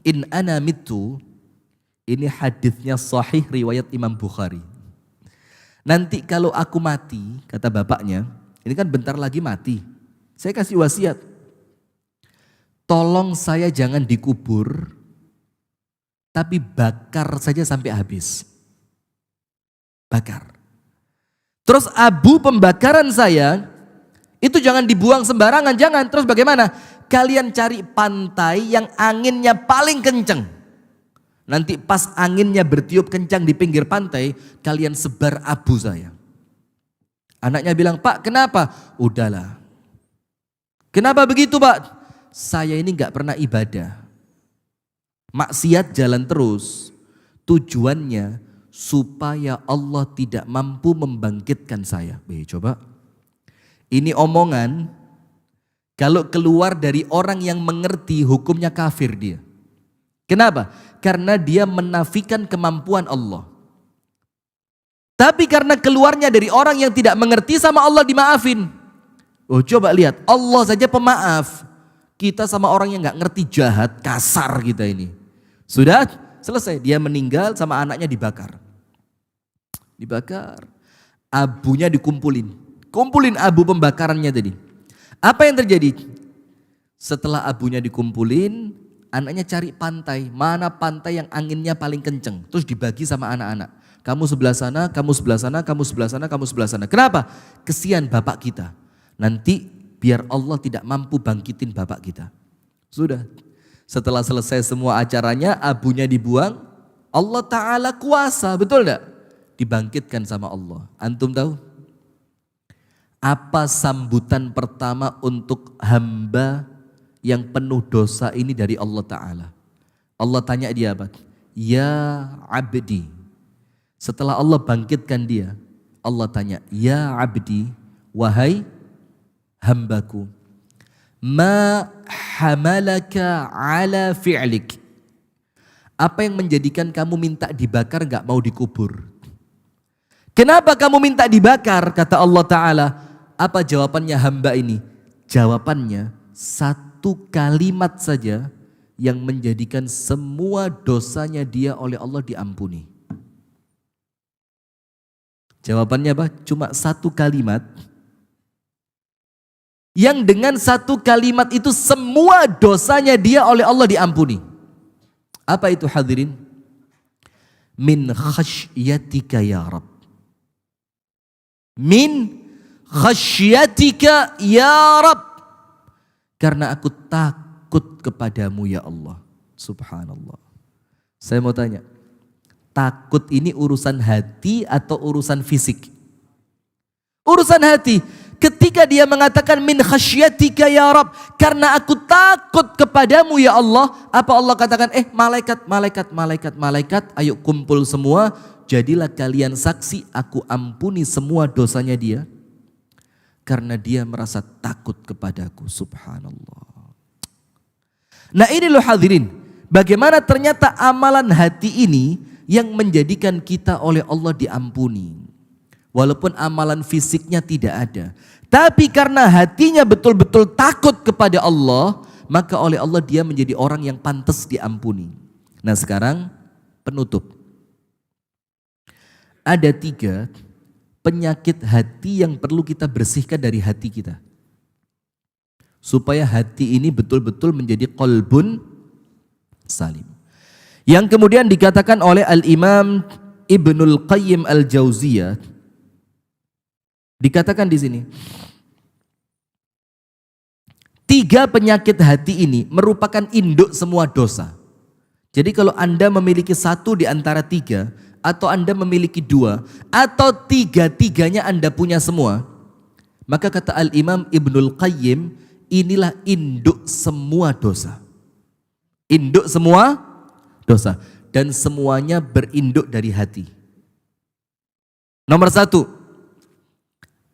In ana mitu, ini hadisnya sahih riwayat Imam Bukhari. Nanti kalau aku mati, kata bapaknya, ini kan bentar lagi mati. Saya kasih wasiat, tolong saya jangan dikubur, tapi bakar saja sampai habis. Bakar. Terus abu pembakaran saya, itu jangan dibuang sembarangan, jangan. Terus bagaimana? Kalian cari pantai yang anginnya paling kenceng. Nanti pas anginnya bertiup kencang di pinggir pantai, kalian sebar abu saya. Anaknya bilang, Pak kenapa? Udahlah. Kenapa begitu Pak? Saya ini gak pernah ibadah. Maksiat jalan terus. Tujuannya supaya Allah tidak mampu membangkitkan saya. Coba. Ini omongan kalau keluar dari orang yang mengerti hukumnya kafir dia. Kenapa? Karena dia menafikan kemampuan Allah. Tapi karena keluarnya dari orang yang tidak mengerti sama Allah dimaafin. Oh coba lihat, Allah saja pemaaf. Kita sama orang yang gak ngerti jahat, kasar kita ini. Sudah selesai, dia meninggal sama anaknya dibakar. Dibakar. Abunya dikumpulin. Kumpulin abu pembakarannya tadi. Apa yang terjadi? Setelah abunya dikumpulin, anaknya cari pantai. Mana pantai yang anginnya paling kenceng. Terus dibagi sama anak-anak. Kamu sebelah sana, kamu sebelah sana, kamu sebelah sana, kamu sebelah sana. Kenapa? Kesian bapak kita. Nanti biar Allah tidak mampu bangkitin bapak kita. Sudah. Setelah selesai semua acaranya, abunya dibuang. Allah Ta'ala kuasa, betul enggak? Dibangkitkan sama Allah. Antum tahu? Apa sambutan pertama untuk hamba yang penuh dosa ini dari Allah Ta'ala? Allah tanya dia apa? Ya abdi. Setelah Allah bangkitkan dia, Allah tanya, ya abdi, wahai hambaku, ma hamalaka ala fi'lik. Apa yang menjadikan kamu minta dibakar gak mau dikubur? Kenapa kamu minta dibakar? Kata Allah Ta'ala. Apa jawabannya hamba ini? Jawabannya satu kalimat saja yang menjadikan semua dosanya dia oleh Allah diampuni. Jawabannya apa? Cuma satu kalimat. Yang dengan satu kalimat itu semua dosanya dia oleh Allah diampuni. Apa itu hadirin? Min khasyatika ya Rabb. Min khasyatika ya Rabb. Karena aku takut kepadamu ya Allah. Subhanallah. Saya mau tanya, takut ini urusan hati atau urusan fisik? Urusan hati. Ketika dia mengatakan min khasyatika ya Rabb, karena aku takut kepadamu ya Allah, apa Allah katakan? Malaikat, ayo kumpul semua, jadilah kalian saksi, aku ampuni semua dosanya dia. Karena dia merasa takut kepadaku, subhanallah. Nah ini loh hadirin, bagaimana ternyata amalan hati ini yang menjadikan kita oleh Allah diampuni. Walaupun amalan fisiknya tidak ada. Tapi karena hatinya betul-betul takut kepada Allah, maka oleh Allah dia menjadi orang yang pantas diampuni. Nah sekarang penutup. Ada 3 penyakit hati yang perlu kita bersihkan dari hati kita. Supaya hati ini betul-betul menjadi qalbun salim. Yang kemudian dikatakan oleh Al-Imam Ibnul Qayyim Al-Jauziyah, dikatakan di sini, 3 penyakit hati ini merupakan induk semua dosa. Jadi kalau Anda memiliki 1 di antara 3, atau Anda memiliki 2, atau 3-tiganya Anda punya semua, maka kata Al-Imam Ibnul Qayyim, inilah induk semua dosa. Induk semua dosa. Dan semuanya berinduk dari hati. Nomor 1,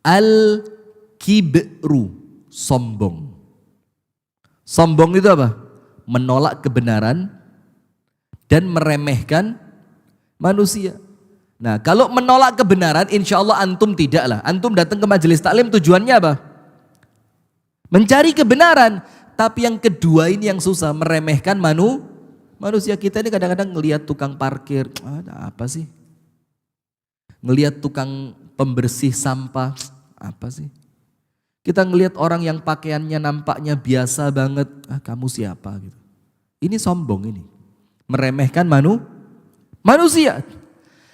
al-kibru, sombong. Sombong itu apa? Menolak kebenaran dan meremehkan manusia. Nah kalau menolak kebenaran, insya Allah antum tidaklah. Antum datang ke majelis taklim tujuannya apa? Mencari kebenaran. Tapi yang kedua ini yang susah, meremehkan manusia. Kita ini kadang-kadang ngelihat tukang parkir, ada apa sih? Ngelihat tukang pembersih sampah, apa sih? Kita ngelihat orang yang pakaiannya nampaknya biasa banget, kamu siapa gitu. Ini sombong ini. Meremehkan manusia.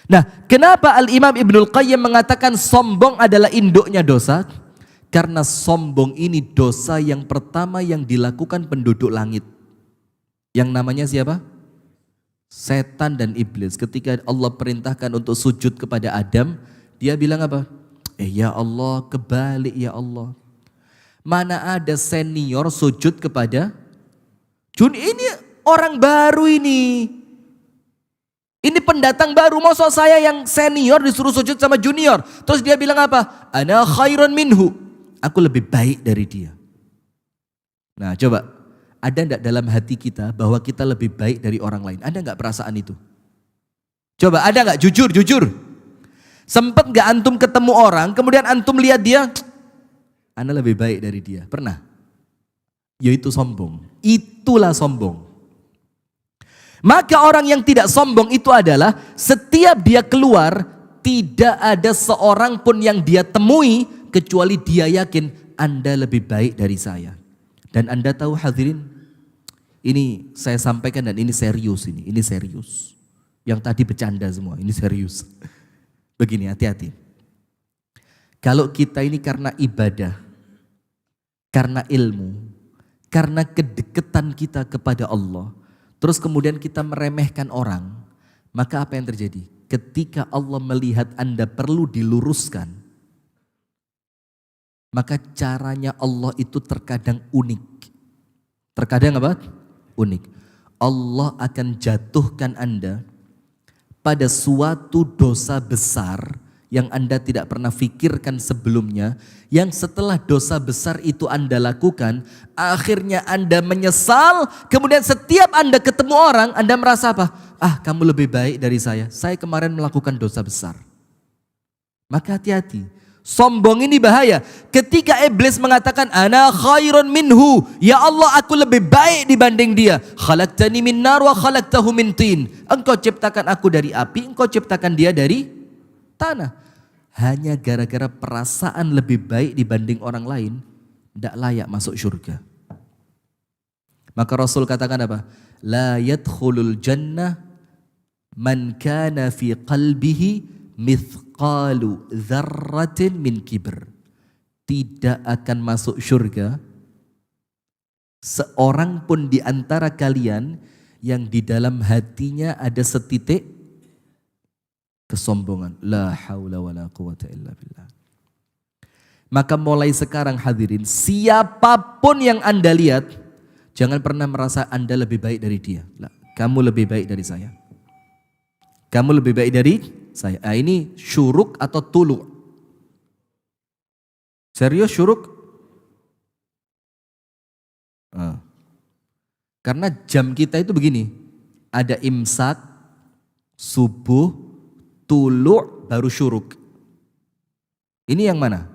Nah, kenapa Al-Imam Ibnul Qayyim mengatakan sombong adalah induknya dosa? Karena sombong ini dosa yang pertama yang dilakukan penduduk langit. Yang namanya siapa? Setan dan iblis. Ketika Allah perintahkan untuk sujud kepada Adam, dia bilang apa? Ya Allah, kebalik ya Allah. Mana ada senior sujud kepada Jun, ini orang baru ini. Ini pendatang baru, masa saya yang senior disuruh sujud sama junior. Terus dia bilang apa? Ana khairun minhu. Aku lebih baik dari dia. Nah coba, ada enggak dalam hati kita bahwa kita lebih baik dari orang lain? Ada enggak perasaan itu? Coba ada enggak? Jujur. Sempet enggak antum ketemu orang, kemudian antum lihat dia, ana lebih baik dari dia. Pernah? Yaitu sombong. Itulah sombong. Maka orang yang tidak sombong itu adalah setiap dia keluar, tidak ada seorang pun yang dia temui kecuali dia yakin Anda lebih baik dari saya. Dan Anda tahu hadirin, ini saya sampaikan dan ini serius ini serius. Yang tadi bercanda semua, ini serius. Begini, hati-hati. Kalau kita ini karena ibadah, karena ilmu, karena kedekatan kita kepada Allah, terus kemudian kita meremehkan orang, maka apa yang terjadi? Ketika Allah melihat Anda perlu diluruskan, maka caranya Allah itu terkadang unik. Terkadang apa? Unik. Allah akan jatuhkan Anda pada suatu dosa besar yang Anda tidak pernah fikirkan sebelumnya, yang setelah dosa besar itu Anda lakukan, akhirnya Anda menyesal, kemudian setiap Anda ketemu orang, Anda merasa apa? Kamu lebih baik dari saya kemarin melakukan dosa besar. Maka hati-hati, sombong ini bahaya. Ketika iblis mengatakan, ana khairun minhu, ya Allah aku lebih baik dibanding dia. Khalaqtani min nar wa khalaqtahu min tin. Engkau ciptakan aku dari api, engkau ciptakan dia dari tanah. Hanya gara-gara perasaan lebih baik dibanding orang lain, tidak layak masuk surga. Maka Rasul katakan apa? La yadkhulul jannah man kana fi qalbihi mithqalu dzarratin min kibr. Tidak akan masuk surga seorang pun di antara kalian yang di dalam hatinya ada setitik kesombongan. La haula wa la quwata illa billah. Maka mulai sekarang hadirin, siapapun yang Anda lihat, jangan pernah merasa Anda lebih baik dari dia. Kamu lebih baik dari saya. Kamu lebih baik dari saya. Ini syuruk atau tulu? Serius syuruk? Karena jam kita itu begini. Ada imsak, subuh, tulu' baru syuruk. Ini yang mana?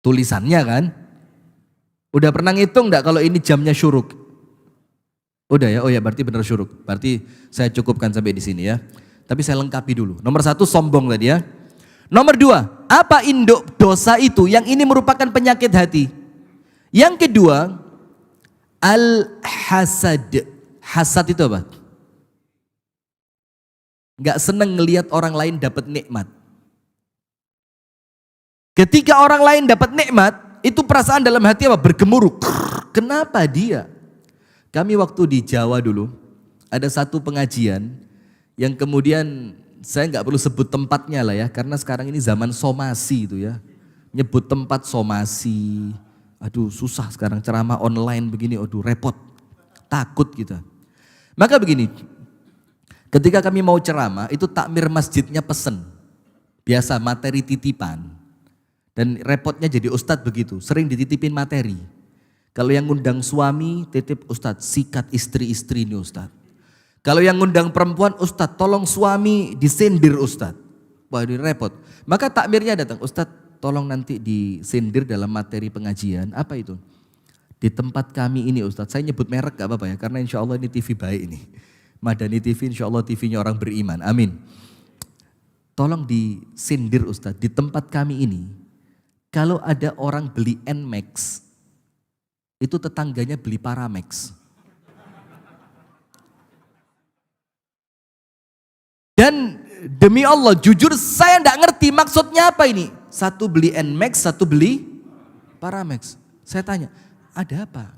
Tulisannya kan? Udah pernah ngitung enggak kalau ini jamnya syuruk? Udah ya, oh ya berarti benar syuruk. Berarti saya cukupkan sampai di sini ya. Tapi saya lengkapi dulu. Nomor 1 sombong tadi ya. Nomor 2, apa induk dosa itu? Yang ini merupakan penyakit hati. Yang kedua, al-hasad. Hasad itu apa? Gak seneng ngelihat orang lain dapat nikmat. Ketika orang lain dapat nikmat, itu perasaan dalam hati apa? Bergemuruh. Kenapa dia? Kami waktu di Jawa dulu, ada satu pengajian yang kemudian saya nggak perlu sebut tempatnya lah ya, karena sekarang ini zaman somasi itu ya. Nyebut tempat somasi, aduh susah sekarang ceramah online begini, aduh repot, takut kita. Maka begini, ketika kami mau ceramah, itu takmir masjidnya pesen. Biasa materi titipan. Dan repotnya jadi ustadz begitu, sering dititipin materi. Kalau yang ngundang suami, titip ustadz, sikat istri-istri ini ustadz. Kalau yang ngundang perempuan, ustadz tolong suami disindir ustadz. Wah ini repot. Maka takmirnya datang, ustadz tolong nanti disindir dalam materi pengajian. Apa itu? Di tempat kami ini ustadz, saya nyebut merek gak apa-apa ya, karena insya Allah ini TV baik ini. Madani TV insya Allah TV-nya orang beriman, amin. tolong disindir Ustadz, di tempat kami ini, kalau ada orang beli Nmax, itu tetangganya beli Paramax. Dan demi Allah, jujur saya enggak ngerti maksudnya apa ini. Satu beli Nmax, satu beli Paramax. Saya tanya, ada apa?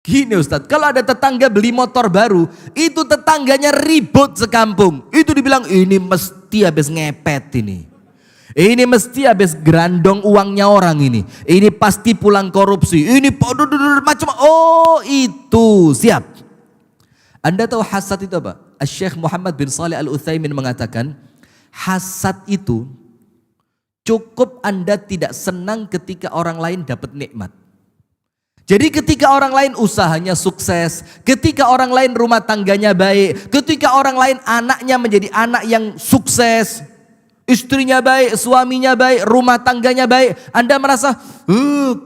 Gini Ustadz, kalau ada tetangga beli motor baru, itu tetangganya ribut sekampung. Itu dibilang, ini mesti habis ngepet ini. Ini mesti habis gerandong uangnya orang ini. Ini pasti pulang korupsi. Ini macam, oh itu, siap. Anda tahu hasad itu apa? Syekh Muhammad bin Shalih Al-Utsaimin mengatakan, hasad itu cukup Anda tidak senang ketika orang lain dapat nikmat. Jadi ketika orang lain usahanya sukses, ketika orang lain rumah tangganya baik, ketika orang lain anaknya menjadi anak yang sukses, istrinya baik, suaminya baik, rumah tangganya baik, Anda merasa,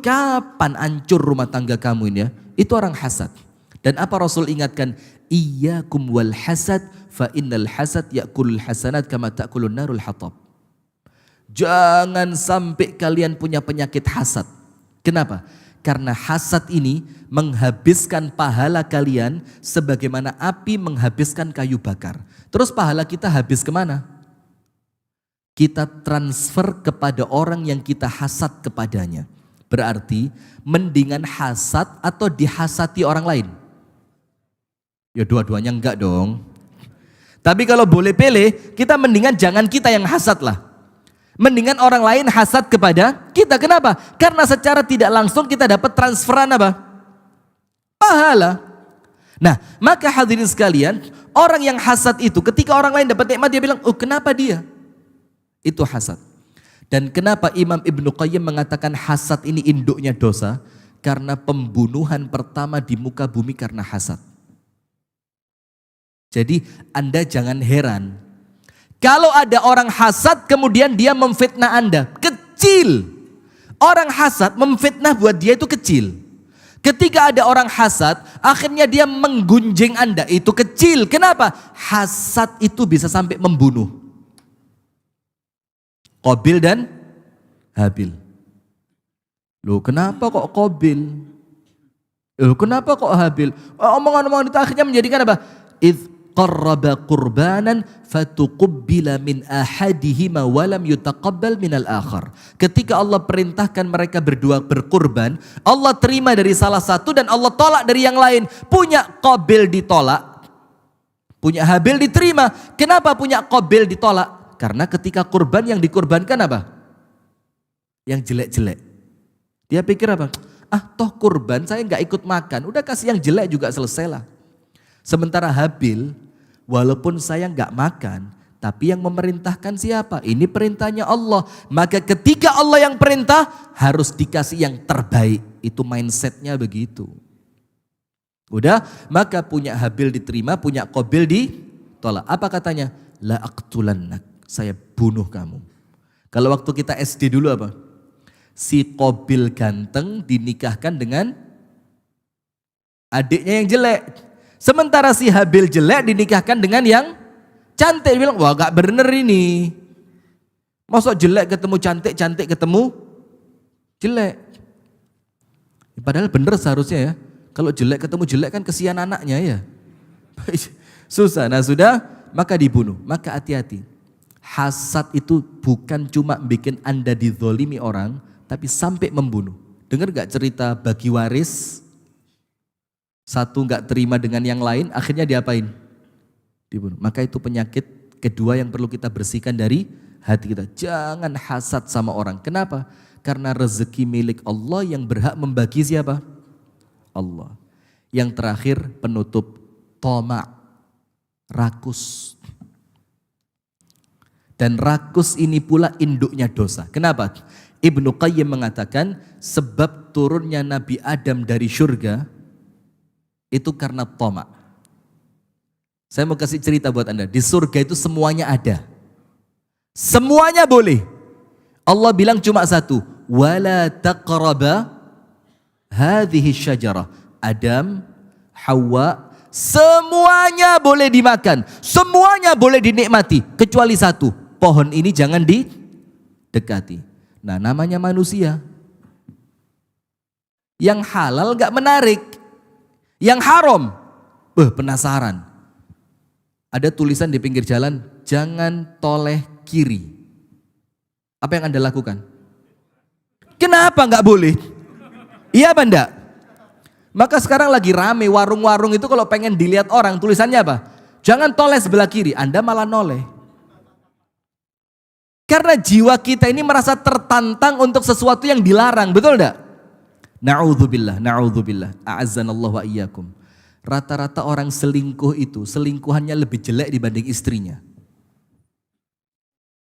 kapan hancur rumah tangga kamu ini ya? Itu orang hasad. Dan apa Rasul ingatkan? Iyyakum wal hasad fa innal hasad ya'kulul hasanat kama ta'kulun narul hatab. Jangan sampai kalian punya penyakit hasad. Kenapa? Karena hasad ini menghabiskan pahala kalian sebagaimana api menghabiskan kayu bakar. Terus pahala kita habis kemana? Kita transfer kepada orang yang kita hasad kepadanya. Berarti mendingan hasad atau dihasati orang lain? Ya dua-duanya enggak dong. Tapi kalau boleh pilih, kita mendingan jangan kita yang hasad lah. Mendingan orang lain hasad kepada kita. Kenapa? Karena secara tidak langsung kita dapat transferan apa? Pahala. Nah, maka hadirin sekalian, orang yang hasad itu ketika orang lain dapat nikmat dia bilang, oh kenapa dia? Itu hasad. Dan kenapa Imam Ibnu Qayyim mengatakan hasad ini induknya dosa? Karena pembunuhan pertama di muka bumi karena hasad. Jadi Anda jangan heran. Kalau ada orang hasad kemudian dia memfitnah Anda, kecil. Orang hasad memfitnah buat dia itu kecil. Ketika ada orang hasad, akhirnya dia menggunjing Anda, itu kecil. Kenapa? Hasad itu bisa sampai membunuh. Qabil dan Habil. Loh kenapa kok Qabil? Loh kenapa kok Habil? Omongan-omongan itu akhirnya menjadikan apa? Qarraba qurbanan fatuqubbila min ahadihima walam yutaqabbal minal akhar. Ketika Allah perintahkan mereka berdua berkurban, Allah terima dari salah satu dan Allah tolak dari yang lain. Punya Qabil ditolak, punya Habil diterima. Kenapa punya Qabil ditolak? Karena ketika kurban yang dikurbankan apa? Yang jelek-jelek. Dia pikir apa? Ah toh kurban saya nggak ikut makan, udah kasih yang jelek juga selesailah. Sementara Habil, walaupun saya nggak makan, tapi yang memerintahkan siapa? Ini perintahnya Allah. Maka ketika Allah yang perintah, harus dikasih yang terbaik. Itu mindsetnya begitu. Udah, maka punya Habil diterima, punya Qabil ditolak. Apa katanya? La aqtulannak, saya bunuh kamu. Kalau waktu kita SD dulu apa? Si Qabil ganteng dinikahkan dengan adiknya yang jelek. Sementara si Habil jelek dinikahkan dengan yang cantik. Dia bilang, wah gak bener ini. Masa jelek ketemu cantik, cantik ketemu jelek. Padahal bener seharusnya ya. Kalau jelek ketemu jelek kan kesian anaknya ya. Susah, nah sudah maka dibunuh. Maka hati-hati. Hasad itu bukan cuma bikin Anda dizolimi orang, tapi sampai membunuh. Dengar gak cerita bagi waris? Satu nggak terima dengan yang lain, akhirnya diapain? Dibunuh. Maka itu penyakit kedua yang perlu kita bersihkan dari hati kita. Jangan hasad sama orang. Kenapa? Karena rezeki milik Allah yang berhak membagi siapa? Allah. Yang terakhir penutup, toma, rakus. Dan rakus ini pula induknya dosa. Kenapa? Ibnu Qayyim mengatakan sebab turunnya Nabi Adam dari surga itu karena toma. Saya mau kasih cerita buat Anda. Di surga itu semuanya ada. Semuanya boleh. Allah bilang cuma satu. Wala taqraba hadhihi syajarah. Adam, Hawa, Semuanya boleh dimakan, semuanya boleh dinikmati, kecuali satu, pohon ini jangan didekati. Nah, namanya manusia. Yang halal gak menarik, yang haram, penasaran. Ada tulisan di pinggir jalan, jangan toleh kiri. Apa yang Anda lakukan? Kenapa gak boleh? Iya apa enggak? Maka sekarang lagi rame warung-warung itu kalau pengen dilihat orang tulisannya apa? Jangan toleh sebelah kiri, Anda malah noleh. Karena jiwa kita ini merasa tertantang untuk sesuatu yang dilarang, betul enggak? Na'udzubillah, na'udzubillah, a'azzanallahu wa iyyakum. Rata-rata orang selingkuh itu, selingkuhannya lebih jelek dibanding istrinya.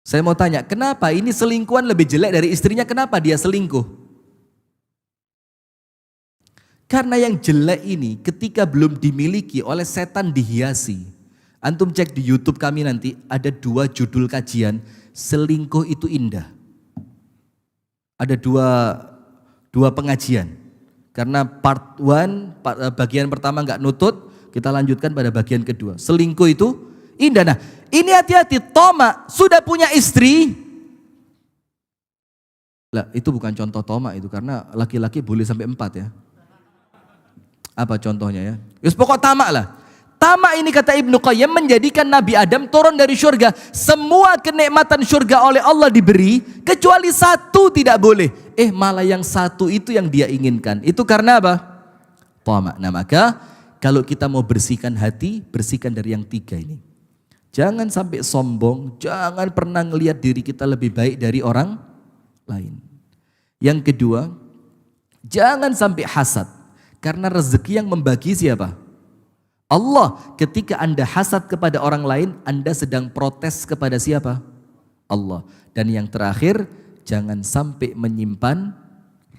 Saya mau tanya, kenapa ini selingkuhan lebih jelek dari istrinya, kenapa dia selingkuh? Karena yang jelek ini ketika belum dimiliki oleh setan dihiasi. Antum cek di YouTube kami nanti ada 2 judul kajian, selingkuh itu indah. Ada dua pengajian. Karena part 1, bagian pertama nggak nutut, kita lanjutkan pada bagian kedua. Selingkuh itu indah. Nah, ini hati-hati, Toma sudah punya istri. Lah, itu bukan contoh Toma itu, karena laki-laki boleh sampai 4 ya. Apa contohnya ya? Yus pokok tamak lah. Tamak ini kata Ibnu Qayyim menjadikan Nabi Adam turun dari surga. Semua kenikmatan surga oleh Allah diberi, kecuali satu tidak boleh. Malah yang satu itu yang dia inginkan. Itu karena apa? Tamak. Nah, maka kalau kita mau bersihkan hati, bersihkan dari yang 3 ini. Jangan sampai sombong, jangan pernah ngelihat diri kita lebih baik dari orang lain. Yang kedua, jangan sampai hasad. Karena rezeki yang membagi siapa? Allah. Ketika Anda hasad kepada orang lain, Anda sedang protes kepada siapa? Allah. Dan yang terakhir, jangan sampai menyimpan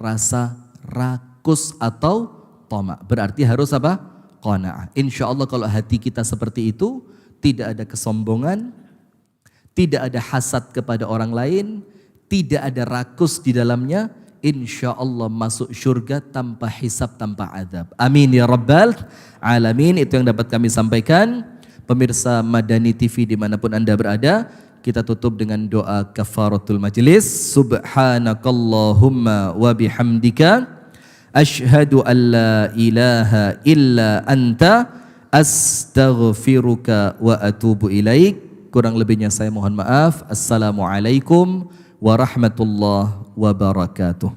rasa rakus atau tamak. Berarti harus apa? Qanaah. Insya Allah kalau hati kita seperti itu, tidak ada kesombongan, tidak ada hasad kepada orang lain, tidak ada rakus di dalamnya, insya Allah masuk surga tanpa hisab, tanpa adab. Amin ya rabbal alamin. Itu yang dapat kami sampaikan. Pemirsa Madani TV dimanapun Anda berada, kita tutup dengan doa kafaratul majlis. Subhanakallahumma wa bihamdika asyhadu an la ilaha illa anta astaghfiruka wa atubu ilaik. Kurang lebihnya saya mohon maaf. Assalamualaikum warahmatullahi wabarakatuh.